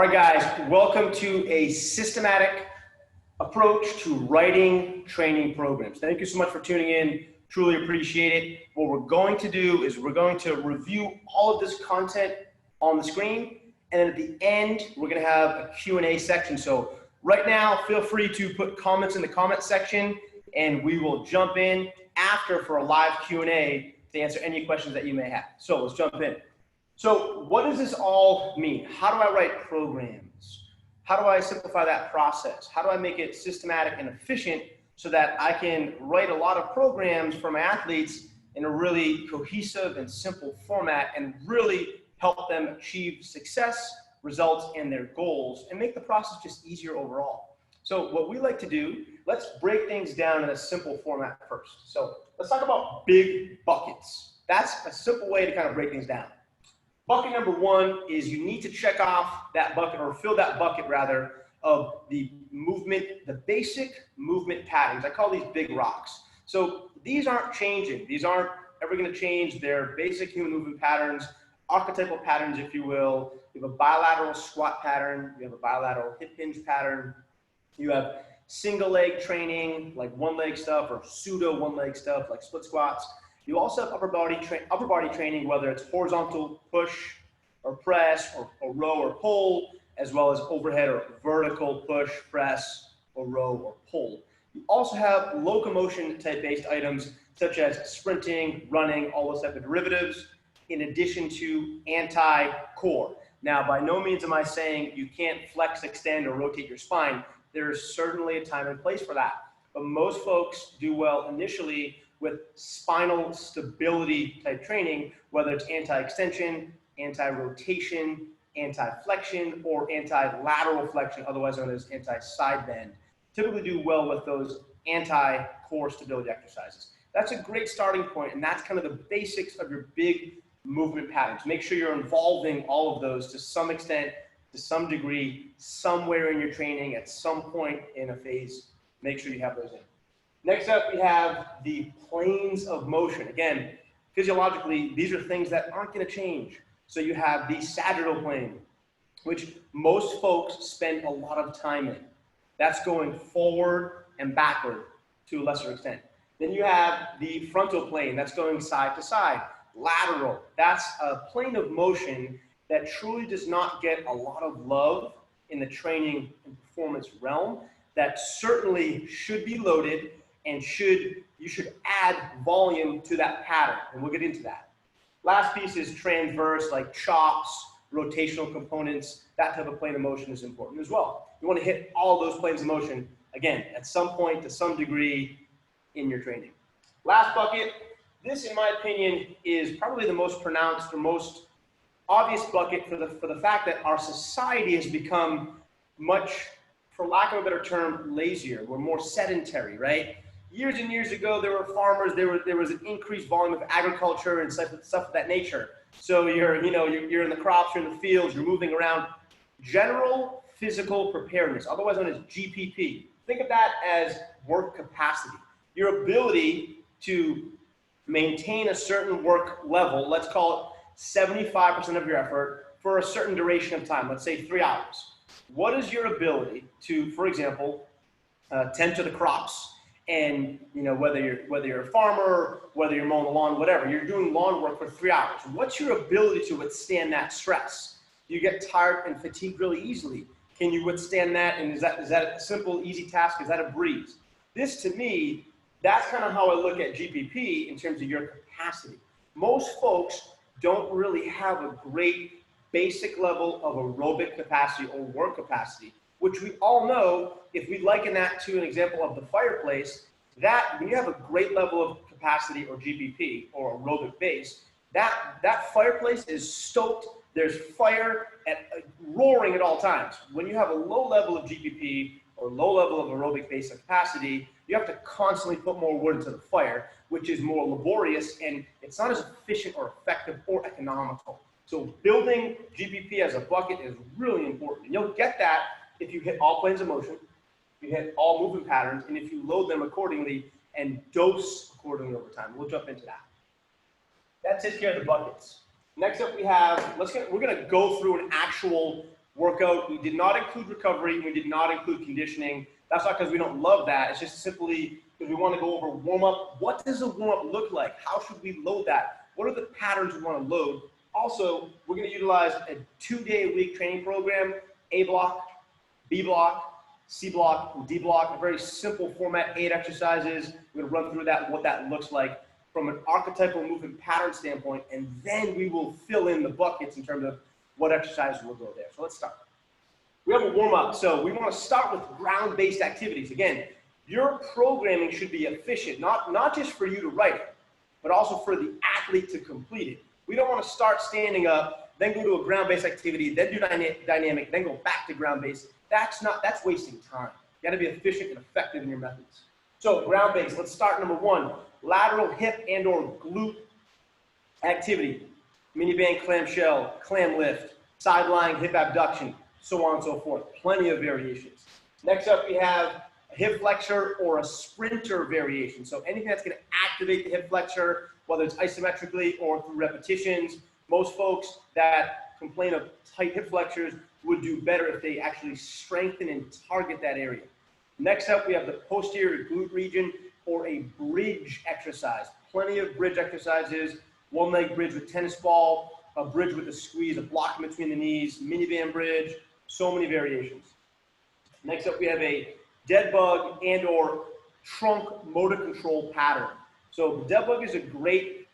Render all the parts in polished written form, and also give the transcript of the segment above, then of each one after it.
All right, guys, welcome to a systematic approach to writing training programs. Thank you so much for tuning in. Truly appreciate it. What we're going to do is we're going to review all of this content on the screen, and then at the end, we're going to have a Q&A section. So right now, feel free to put comments in the comment section, and we will jump in after for a live Q&A to answer any questions that you may have. So let's jump in. So what does this all mean? How do I write programs? How do I simplify that process? How do I make it systematic and efficient so that I can write a lot of programs for my athletes in a really cohesive and simple format and really help them achieve success, results, and their goals, and make the process just easier overall? So what we like to do, let's break things down in a simple format first. So let's talk about big buckets. That's a simple way to kind of break things down. Bucket number one is you need to check off that bucket, or fill that bucket rather, of the movement, the basic movement patterns. I call these big rocks. So these aren't changing. These aren't ever going to change. They're basic human movement patterns, archetypal patterns, if you will. You have a bilateral squat pattern. You have a bilateral hip hinge pattern. You have single leg training, like one leg stuff, or pseudo one leg stuff, like split squats. You also have upper body training, whether it's horizontal push or press or row or pull, as well as overhead or vertical push, press, or row or pull. You also have locomotion type based items such as sprinting, running, all those type of derivatives, in addition to anti-core. Now, by no means am I saying you can't flex, extend, or rotate your spine. There is certainly a time and place for that. But most folks do well initially with spinal stability type training, whether it's anti-extension, anti-rotation, anti-flexion, or anti-lateral flexion, otherwise known as anti-side bend. Typically do well with those anti-core stability exercises. That's a great starting point, and that's kind of the basics of your big movement patterns. Make sure you're involving all of those to some extent, to some degree, somewhere in your training, at some point in a phase. Make sure you have those in. Next up, we have the planes of motion. Again, physiologically, these are things that aren't going to change. So you have the sagittal plane, which most folks spend a lot of time in. That's going forward and backward to a lesser extent. Then you have the frontal plane. That's going side to side. Lateral. That's a plane of motion that truly does not get a lot of love in the training and performance realm. That certainly should be loaded, and you should add volume to that pattern, and we'll get into that. Last piece is transverse, like chops, rotational components. That type of plane of motion is important as well. You want to hit all those planes of motion, again, at some point to some degree in your training. Last bucket, this in my opinion is probably the most pronounced or most obvious bucket for the fact that our society has become much, for lack of a better term, lazier. We're more sedentary, right? Years and years ago, there were farmers. There was an increased volume of agriculture and stuff of that nature. So you're in the crops, you're in the fields, you're moving around. General physical preparedness, otherwise known as GPP. Think of that as work capacity. Your ability to maintain a certain work level, let's call it 75% of your effort for a certain duration of time, let's say 3 hours. What is your ability to, for example, tend to the crops? And whether you're a farmer, whether you're mowing the lawn, whatever, you're doing lawn work for 3 hours. What's your ability to withstand that stress? Do you get tired and fatigued really easily? Can you withstand that? And is that a simple, easy task? Is that a breeze? This, to me, that's kind of how I look at GPP in terms of your capacity. Most folks don't really have a great basic level of aerobic capacity or work capacity, which we all know, if we liken that to an example of the fireplace, that when you have a great level of capacity or GPP or aerobic base, that fireplace is stoked. There's fire roaring at all times. When you have a low level of GPP or low level of aerobic base and capacity, you have to constantly put more wood into the fire, which is more laborious, and it's not as efficient or effective or economical. So building GPP as a bucket is really important. And you'll get that if you hit all planes of motion, you hit all movement patterns, and if you load them accordingly and dose accordingly over time. We'll jump into that. That takes care of the buckets. Next up we have, we're gonna go through an actual workout. We did not include recovery. We did not include conditioning. That's not because we don't love that. It's just simply because we want to go over warm-up. What does a warm-up look like? How should we load that? What are the patterns we want to load? Also, we're going to utilize a 2-day-a-week training program, A block, B block, C block, and D block, a very simple format, 8 exercises. We're going to run through that, what that looks like from an archetypal movement pattern standpoint, and then we will fill in the buckets in terms of what exercises will go there. So let's start. We have a warm-up, so we want to start with ground-based activities. Again, your programming should be efficient, not just for you to write it, but also for the athlete to complete it. We don't want to start standing up, then go to a ground-based activity, then do dynamic, then go back to ground-based. That's wasting time. You got to be efficient and effective in your methods. So ground-based, let's start number 1, lateral hip and or glute activity. Miniband clamshell, clam lift, side lying hip abduction, so on and so forth. Plenty of variations. Next up, we have a hip flexor or a sprinter variation. So anything that's going to activate the hip flexor, whether it's isometrically or through repetitions. Most folks that complain of tight hip flexors would do better if they actually strengthen and target that area. Next up, we have the posterior glute region or a bridge exercise. Plenty of bridge exercises, 1-leg bridge with tennis ball, a bridge with a squeeze, a block in between the knees, miniband bridge, so many variations. Next up, we have a dead bug and or trunk motor control pattern. So the dead bug is a great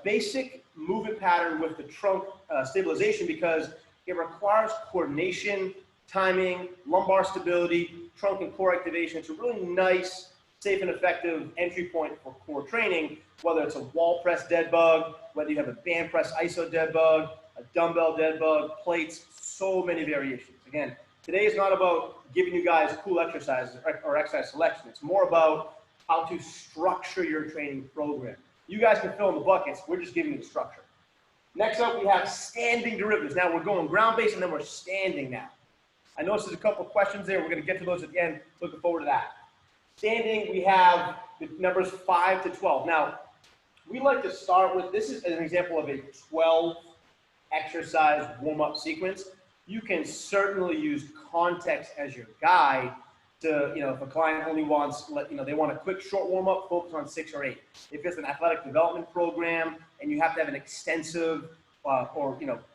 basic movement pattern with the trunk stabilization because it requires coordination, timing, lumbar stability, trunk and core activation. It's a really nice, safe and effective entry point for core training, whether it's a wall press dead bug, whether you have a band press iso dead bug, a dumbbell dead bug, plates, so many variations. Again, today is not about giving you guys cool exercises or exercise selection. It's more about how to structure your training program. You guys can fill in the buckets. We're just giving you the structure. Next up, we have standing derivatives. Now we're going ground-based and then we're standing now. I noticed there's a couple of questions there. We're going to get to those at the end. Looking forward to that. Standing, we have the numbers 5 to 12. Now, we like to start with, this is an example of a 12 exercise warm-up sequence. You can certainly use context as your guide to, if a client only wants, they want a quick short warm-up, focus on 6 or 8. If it's an athletic development program and you have to have an extensive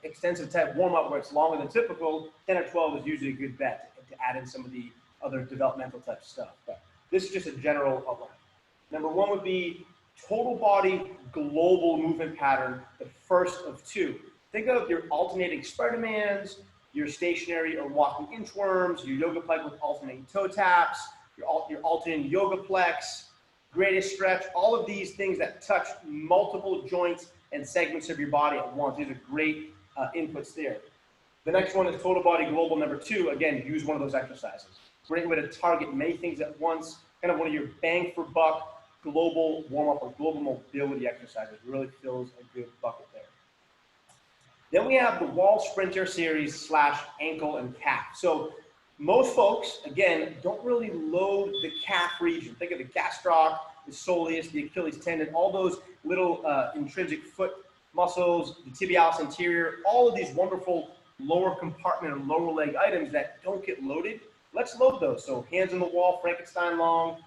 extensive type warm-up where it's longer than typical, 10 or 12 is usually a good bet to add in some of the other developmental type stuff. But this is just a general outline. Number 1 would be total body global movement pattern, the first of 2. Think of your alternating Spider-Mans, your stationary or walking inchworms, your yoga plank with alternating toe taps, your alternating yoga plex, greatest stretch, all of these things that touch multiple joints and segments of your body at once. These are great inputs there. The next one is total body global number 2. Again, use one of those exercises. Great way to target many things at once. Kind of one of your bang for buck global warm-up or global mobility exercises. Really fills a good bucket there. Then we have the wall sprinter series / ankle and calf. So most folks, again, don't really load the calf region. Think of the gastroc, the soleus, the Achilles tendon, all those little intrinsic foot muscles, the tibialis anterior, all of these wonderful lower compartment and lower leg items that don't get loaded. Let's load those. So hands on the wall, Frankenstein long,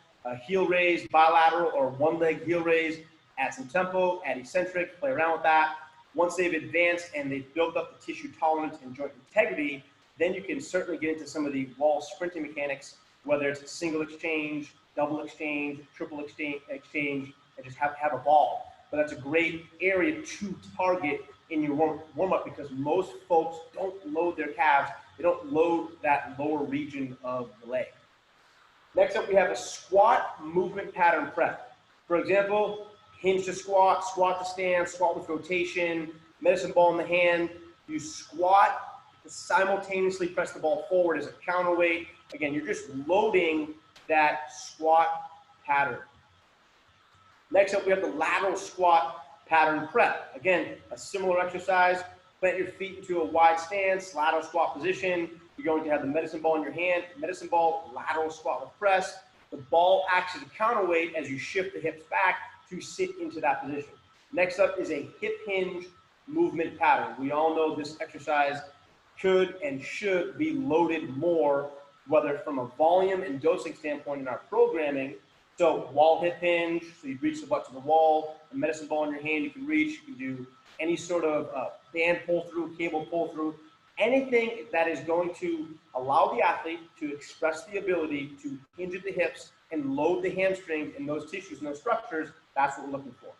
heel raise, bilateral or 1-leg heel raise, add some tempo, add eccentric, play around with that. Once they've advanced and they've built up the tissue tolerance and joint integrity, then you can certainly get into some of the wall sprinting mechanics, whether it's single exchange, double exchange, triple exchange, and just have a ball. But that's a great area to target in your warm-up because most folks don't load their calves. They don't load that lower region of the leg. Next up, we have a squat movement pattern prep. For example, hinge to squat, squat to stand, squat with rotation, medicine ball in the hand. You squat to simultaneously press the ball forward as a counterweight. Again, you're just loading that squat pattern. Next up, we have the lateral squat pattern prep. Again, a similar exercise. Plant your feet into a wide stance, lateral squat position. You're going to have the medicine ball in your hand, medicine ball, lateral squat with press. The ball acts as a counterweight as you shift the hips back to sit into that position. Next up is a hip hinge movement pattern. We all know this exercise could and should be loaded more, whether from a volume and dosing standpoint in our programming. So wall hip hinge, so you reach the butt to the wall, a medicine ball in your hand you can reach, you can do any sort of band pull through, cable pull through, anything that is going to allow the athlete to express the ability to hinge at the hips and load the hamstrings in those tissues and those structures. That's what we're looking for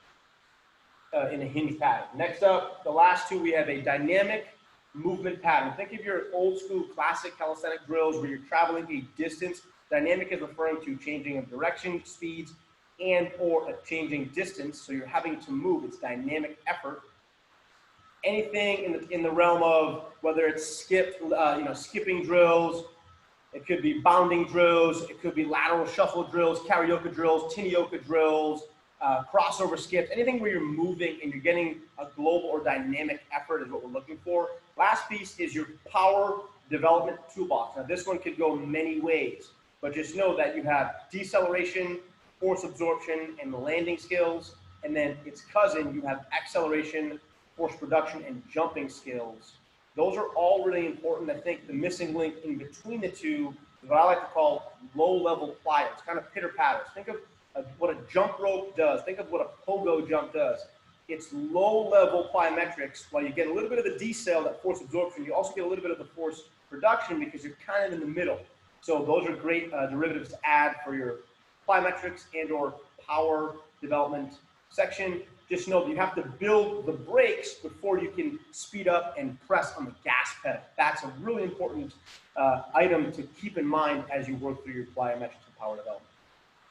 in a hinge pattern. Next up, the last two, we have a dynamic movement pattern. Think of your old school classic calisthenic drills where you're traveling a distance. Dynamic is referring to changing of direction, speeds, and or a changing distance. So you're having to move. It's dynamic effort. Anything in the realm of whether it's skipping drills, it could be bounding drills, it could be lateral shuffle drills, karaoke drills, tinioka drills, crossover skips, anything where you're moving and you're getting a global or dynamic effort is what we're looking for. Last piece is your power development toolbox. Now this one could go many ways, but just know that you have deceleration, force absorption, and landing skills. And then its cousin, you have acceleration, force production, and jumping skills. Those are all really important. I think the missing link in between the two is what I like to call low-level plyos, kind of pitter-patters. Think of what a jump rope does. Think of what a pogo jump does. It's low-level plyometrics. While you get a little bit of the decel, that force absorption, you also get a little bit of the force production because you're kind of in the middle. So those are great derivatives to add for your plyometrics and or power development section. Just know that you have to build the brakes before you can speed up and press on the gas pedal. That's a really important item to keep in mind as you work through your plyometrics and power development.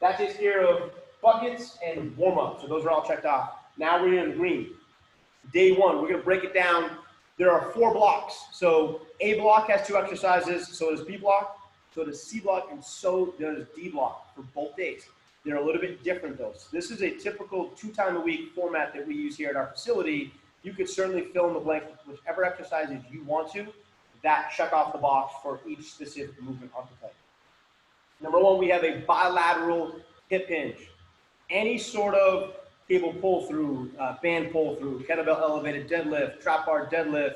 That takes care of buckets and warm-up. So those are all checked off. Now we're in the green. Day one, we're going to break it down. There are 4 blocks. So A block has 2 exercises. So does B block. So does C block. And so does D block for both days. They're a little bit different though. So this is a typical 2-time-a-week format that we use here at our facility. You could certainly fill in the blank with whichever exercises you want to. That check off the box for each specific movement archetype. Number 1, we have a bilateral hip hinge. Any sort of cable pull through, band pull through, kettlebell elevated deadlift, trap bar deadlift.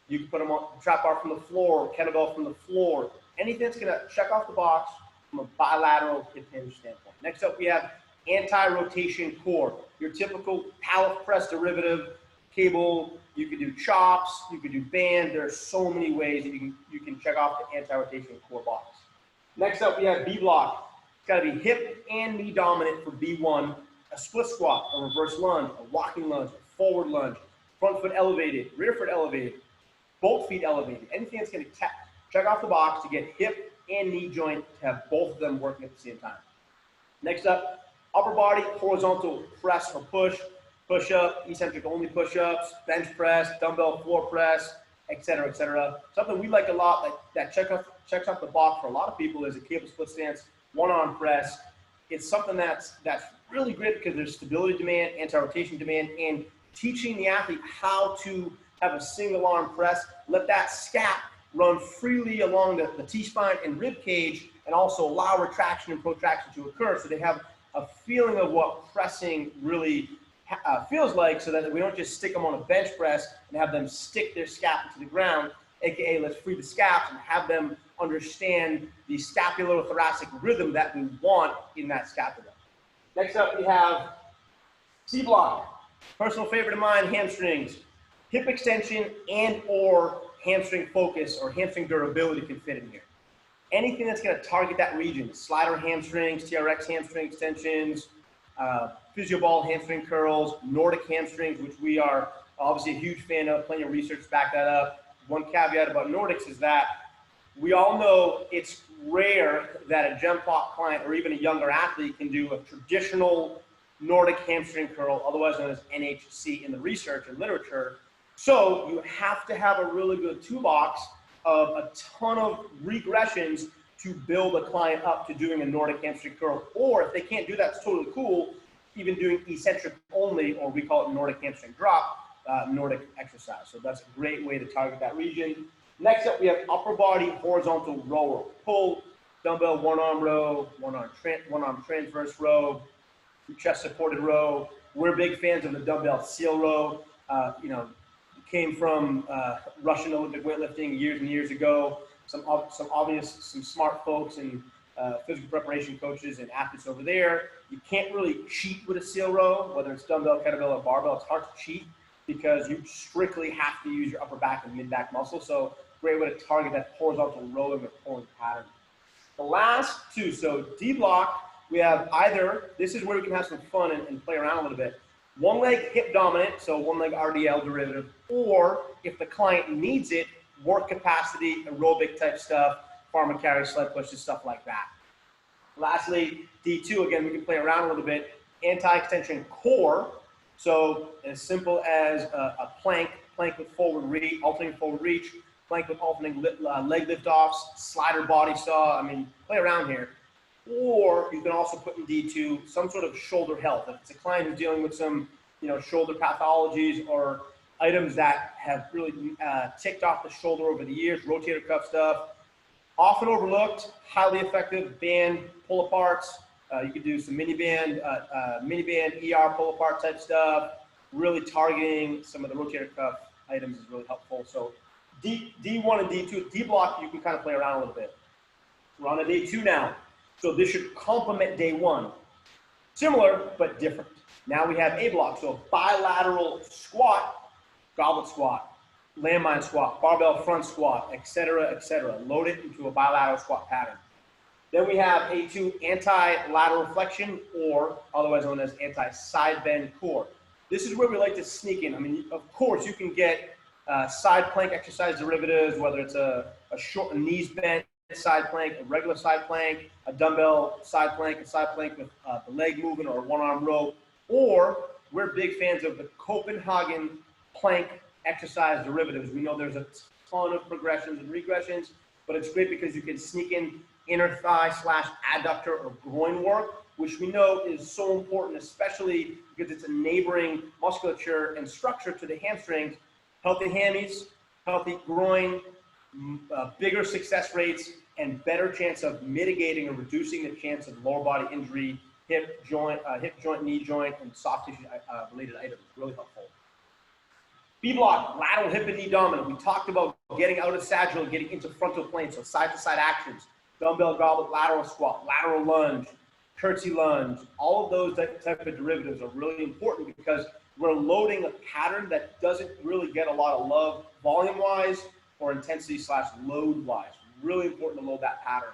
You can put them on trap bar from the floor, kettlebell from the floor. Anything that's going to check off the box from a bilateral hip hinge standpoint. Next up, we have anti-rotation core. Your typical pallet press derivative cable. You can do chops. You can do band. There are so many ways that you can check off the anti-rotation core box. Next up, we have B block. It's got to be hip and knee dominant for B1. A split squat, a reverse lunge, a walking lunge, a forward lunge, front foot elevated, rear foot elevated, both feet elevated. Anything that's going to check off the box to get hip and knee joint to have both of them working at the same time. Next up, upper body horizontal press or push, push up, eccentric only push ups, bench press, dumbbell floor press, etc., etc. Something we like a lot that checks off the box for a lot of people is a cable split stance, one arm press. It's something that's really great because there's stability demand, anti-rotation demand, and teaching the athlete how to have a single arm press, let that scap run freely along the T-spine and rib cage, and also allow retraction and protraction to occur so they have a feeling of what pressing really feels like, so that we don't just stick them on a bench press and have them stick their scap into the ground, aka let's free the scaps and have them understand the scapulothoracic rhythm that we want in that scapula. Next up, we have C block. Personal favorite of mine, hamstrings. Hip extension and or hamstring focus or hamstring durability can fit in here. Anything that's going to target that region, slider hamstrings, TRX hamstring extensions, physio ball hamstring curls, Nordic hamstrings, which we are obviously a huge fan of, plenty of research to back that up. One caveat about Nordics is that we all know it's rare that a Gem Pop client or even a younger athlete can do a traditional Nordic hamstring curl, otherwise known as NHC in the research and literature. So you have to have a really good toolbox of a ton of regressions to build a client up to doing a Nordic hamstring curl. Or if they can't do that, it's totally cool, even doing eccentric only, or we call it Nordic hamstring drop, Nordic exercise. So that's a great way to target that region. Next up, we have upper body horizontal row. Pull, dumbbell, one arm row, one arm transverse row, chest supported row. We're big fans of the dumbbell seal row. came from Russian Olympic weightlifting years and years ago. Some smart folks and physical preparation coaches and athletes over there. You can't really cheat with a seal row, whether it's dumbbell, kettlebell, or barbell. It's hard to cheat because you strictly have to use your upper back and mid back muscle. So great way to target that horizontal rowing or pulling pattern. The last two, so D block, we have either, this is where we can have some fun and play around a little bit. One leg hip dominant, so one leg RDL derivative, or if the client needs it, work capacity, aerobic type stuff, farmer carry, sled pushes, stuff like that. Lastly, D2, again, we can play around a little bit. Anti-extension core, so as simple as a plank with forward reach, alternating forward reach, plank with alternating leg lift-offs, slider body saw, I mean, play around here. Or you can also put in D2 some sort of shoulder health. If it's a client who's dealing with some, shoulder pathologies or items that have really ticked off the shoulder over the years, rotator cuff stuff, often overlooked, highly effective band pull aparts. You could do some mini band ER pull apart type stuff. Really targeting some of the rotator cuff items is really helpful. So D1 and D2, D block, you can kind of play around a little bit. We're on a day 2 now. So this should complement day 1. Similar, but different. Now we have A block, so bilateral squat, goblet squat, landmine squat, barbell front squat, etc., etc. Load it into a bilateral squat pattern. Then we have A2, anti-lateral flexion, or otherwise known as anti-side bend core. This is where we like to sneak in. I mean, of course, you can get side plank exercise derivatives, whether it's a short knees bent side plank, a regular side plank, a dumbbell side plank, a side plank with the leg movement or a one-arm row, or we're big fans of the Copenhagen plank exercise derivatives. We know there's a ton of progressions and regressions, but it's great because you can sneak in inner thigh / adductor or groin work, which we know is so important, especially because it's a neighboring musculature and structure to the hamstrings. Healthy hammies, healthy groin, bigger success rates, and better chance of mitigating or reducing the chance of lower body injury, hip joint, knee joint, and soft tissue related items. Really helpful. B block, lateral hip and knee dominant. We talked about getting out of sagittal, getting into frontal plane, so side to side actions. Dumbbell goblet, lateral squat, lateral lunge, curtsy lunge. All of those type of derivatives are really important because we're loading a pattern that doesn't really get a lot of love volume-wise or intensity / load-wise. Really important to load that pattern.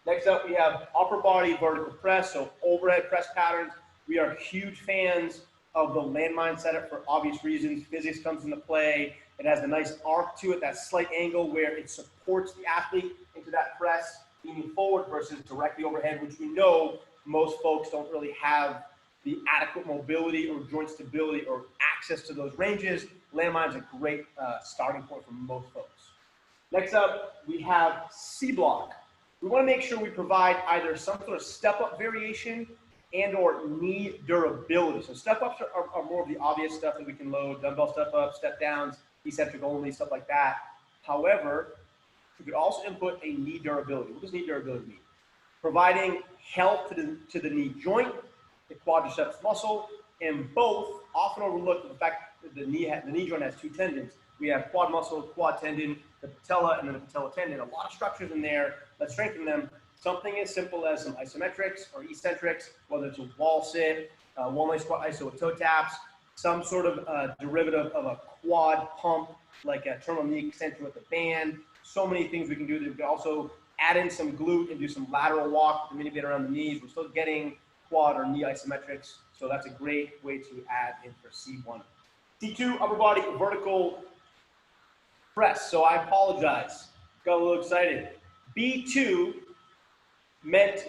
Next up, we have upper body vertical press, so overhead press patterns. We are huge fans of the landmine setup for obvious reasons. Physics comes into play. It has a nice arc to it, that slight angle where it supports the athlete into that press, leaning forward versus directly overhead, which we know most folks don't really have the adequate mobility or joint stability or access to those ranges. Landmine is a great starting point for most folks. Next up, we have C block. We want to make sure we provide either some sort of step-up variation and or knee durability. So step-ups are more of the obvious stuff that we can load, dumbbell step-ups, step-downs, eccentric only, stuff like that. However, we could also input a knee durability. What does knee durability mean? Providing help to the knee joint, the quadriceps muscle, and both often overlooked the fact that the knee joint has 2 tendons. We have quad muscle, quad tendon, the patella, and then the patella tendon. A lot of structures in there. Let's strengthen them. Something as simple as some isometrics or eccentrics, whether it's a wall sit, one leg squat iso with toe taps, some sort of derivative of a quad pump, like a terminal knee extension with a band. So many things we can do. We can also add in some glute and do some lateral walk to mitigate around the knees. We're still getting quad or knee isometrics, so that's a great way to add in for C1. C2, upper body vertical press. So I apologize, got a little excited. B2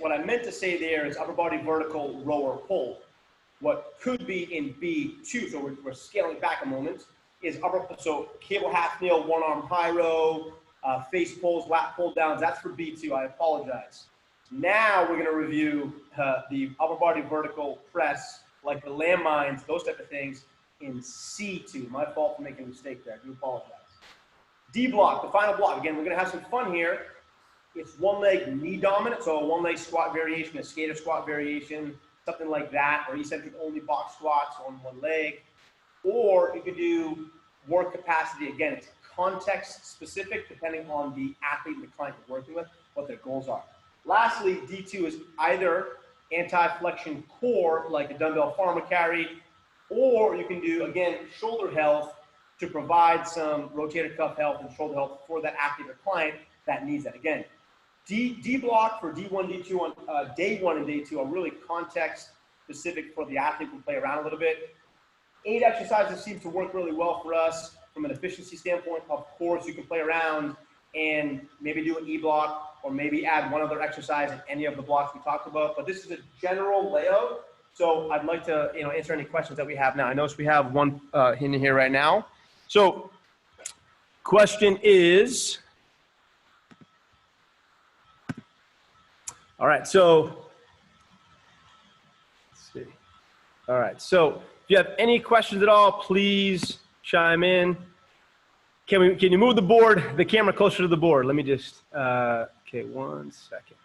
what I meant to say there is upper body vertical row or pull. What could be in B2, so we're scaling back a moment, is so cable half nail, one arm high row, face pulls, lat pull downs. That's for B2. I apologize. Now we're going to review the upper body vertical press, like the landmines, those type of things, in C2. My fault for making a mistake there. I do apologize. D block, the final block. Again, we're going to have some fun here. It's one leg knee dominant, so a one leg squat variation, a skater squat variation, something like that, or eccentric only box squats on one leg. Or you could do work capacity. Again, it's context specific depending on the athlete and the client you're working with, what their goals are. Lastly, D2 is either anti-flexion core, like a dumbbell pharma carry, or you can do, again, shoulder health to provide some rotator cuff health and shoulder health for that athlete or client that needs that. Again, D block for D1, D2 on day 1 and day 2 are really context specific for the athlete to play around a little bit. 8 exercises seem to work really well for us from an efficiency standpoint. Of course, you can play around and maybe do an E block or maybe add one other exercise in any of the blocks we talked about. But this is a general layout. So I'd like to answer any questions that we have now. I notice we have one in here right now. So question is, all right, so let's see. All right, so if you have any questions at all, please chime in. Can you move the camera closer to the board? Let me just, okay, 1 second.